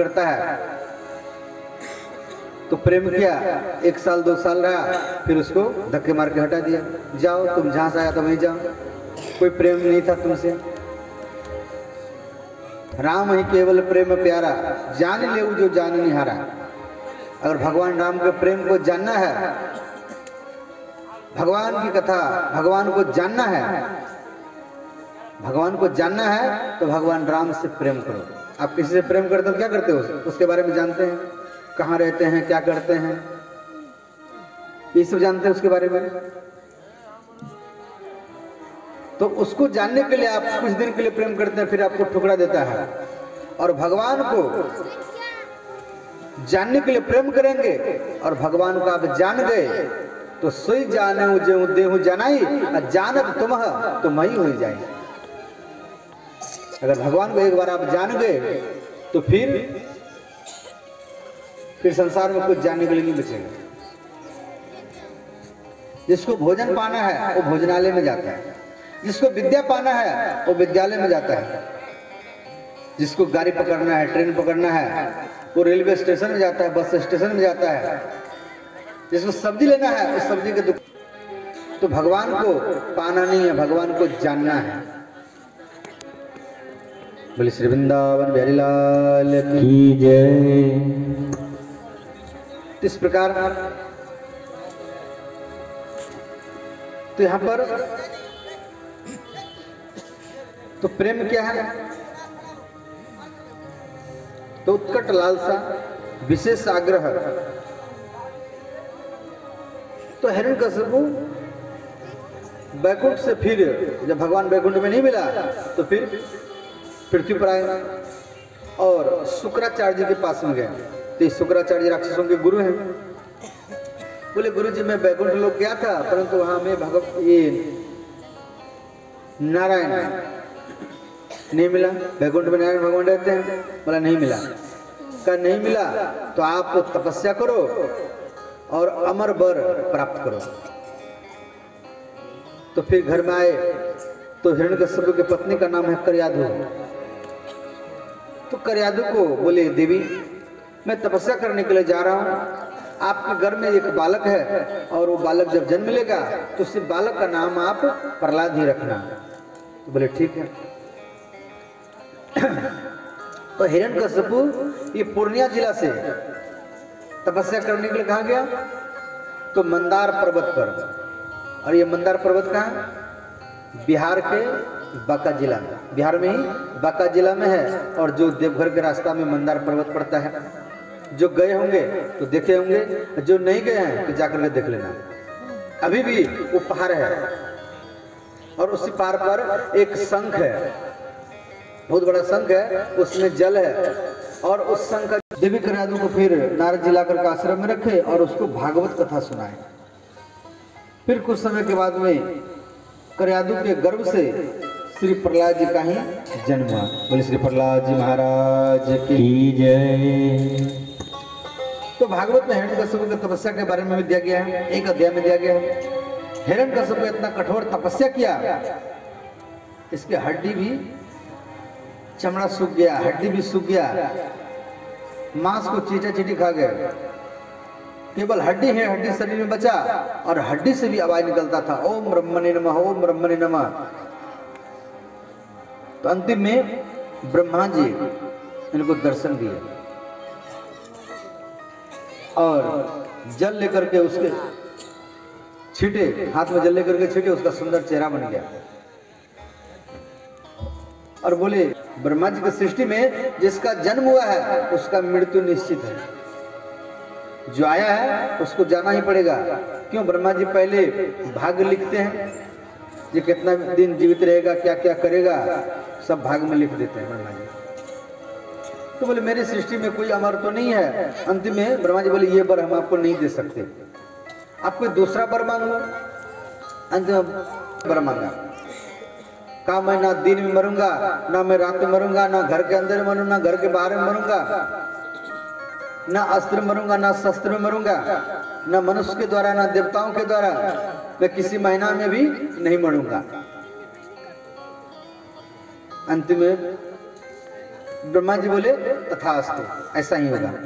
करता है तो प्रेम किया, 1 साल 2 साल रहा, फिर उसको धक्के मार के हटा दिया, जाओ तुम जहां से आया था वहीं जाओ, कोई प्रेम नहीं था तुमसे। राम ही केवल प्रेम प्यारा, जान ले जो जान नहीं हारा। अगर भगवान राम के प्रेम को जानना है, भगवान की कथा, भगवान को जानना है, भगवान को जानना है तो भगवान राम से प्रेम करो। आप किसी से प्रेम करते हो क्या करते हो? उसके बारे में जानते हैं, कहाँ रहते हैं, क्या करते हैं, ये सब जानते हैं उसके बारे में। तो उसको जानने के लिए आप कुछ दिन के लिए प्रेम करते हैं, फिर आपको ठुकरा देता है। और भगवान को जानने के लिए प्रेम करेंगे और भगवान को आप जान गए तो सोई जाने जो देहु जनाई, जानत तुम तो मई हो जाए। अगर भगवान को एक बार आप जान गए तो फिर संसार में कुछ जानने के लिए नहीं बचेगा। जिसको भोजन पाना है वो भोजनालय में जाता है, जिसको विद्या पाना है वो विद्यालय में जाता है, जिसको गाड़ी पकड़ना है, ट्रेन पकड़ना है वो रेलवे स्टेशन में जाता है, बस स्टेशन में जाता है, जिसको सब्जी लेना है उस सब्जी के दुकान। तो भगवान को पाना नहीं है, भगवान को जानना है। बोले श्री वृंदावन बिहारी लाल की जय। इस प्रकार तो यहां पर तो प्रेम क्या है? तो उत्कट लालसा, विशेष आग्रह। तो हिरण्यकशिपु बैकुंठ से फिर जब भगवान बैकुंठ में नहीं मिला तो फिर पृथ्वी पर आए और शुक्राचार्य जी के पास में गए। तो शुक्राचार्य राक्षसों के गुरु हैं। बोले गुरु जी मैं बैकुंठ लोक गया था, परंतु वहां में भगवत ये नारायण नहीं मिला। बैकुंठ में नारायण भगवान रहते हैं, बोला नहीं मिला। कहा नहीं मिला तो आप तपस्या करो और अमर वर प्राप्त करो। तो फिर घर में आए तो हिरण्यकशिपु की पत्नी का नाम है करयाधु। तो करयाधु को बोले देवी मैं तपस्या करने के लिए जा रहा हूं, आपके घर में एक बालक है और वो बालक जब जन्म लेगा तो उस बालक का नाम आप प्रहलाद ही रखना। तो बोले ठीक है। तो हिरण्यकशिपु ये पूर्णिया जिला से तपस्या करने के लिए कहा गया तो मंदार पर्वत पर। और ये मंदार पर्वत कहाँ है? बिहार के बांका जिला में, बिहार में ही बांका जिला में है। और जो देवघर के रास्ता में मंदार पर्वत पड़ता है, जो गए होंगे तो देखे होंगे, जो नहीं गए हैं तो जाकर के देख लेना। अभी भी वो पहाड़ है और उसी पहाड़ पर एक शंख है, बहुत बड़ा शंख है, उसमें जल है। और उस शंख का देवी करयाधु को फिर नारद जी लाकर के आश्रम में रखे और उसको भागवत कथा सुनाए। फिर कुछ समय के बाद में करयाधु के गर्भ से श्री प्रहलाद जी का ही जन्म हुआ। बोले श्री प्रहलाद जी महाराज की जय। तो भागवत में हिरण्यकशिपु की तपस्या के बारे में भी दिया गया है, एक अध्याय में दिया गया है। हिरण्यकशिपु ने इतना कठोर तपस्या किया, इसके हड्डी भी, चमड़ा सूख गया, हड्डी भी सूख गया, मांस को चीटा चीटी खा गए, केवल हड्डी है, हड्डी शरीर में बचा और हड्डी से भी आवाज निकलता था ओम ब्रह्मणे नमः, ओम ब्रह्मणे नमः। तो अंतिम में ब्रह्मा जी इनको दर्शन दिए और जल लेकर के उसके छींटे, हाथ में जल लेकर के छींटे, उसका सुंदर चेहरा बन गया। और बोले ब्रह्मा जी की सृष्टि में जिसका जन्म हुआ है उसका मृत्यु निश्चित है, जो आया है उसको जाना ही पड़ेगा। क्यों? ब्रह्मा जी पहले भाग्य लिखते हैं, ये कितना दिन जीवित रहेगा, क्या क्या करेगा, सब भाग में लिख देते हैं ब्रह्मा जी। तो बोले मेरी सृष्टि में कोई अमर तो नहीं है। अंतिम में ब्रह्मा जी बोले ये वर हम आपको नहीं दे सकते, आप कोई दूसरा वर मांग लो। अंतिम वर मांगा, कहा मैं ना दिन में मरूंगा, ना मैं रात में मरूंगा, ना घर के अंदर मरूंगा, ना घर के बाहर में मरूंगा, ना अस्त्र में मरूंगा, ना शस्त्र में मरूंगा, ना मनुष्य के द्वारा, ना देवताओं के द्वारा, मैं किसी महीना में भी नहीं मरूंगा। अंतिम में ब्रह्मा जी बोले तथास्तु, ऐसा ही होगा।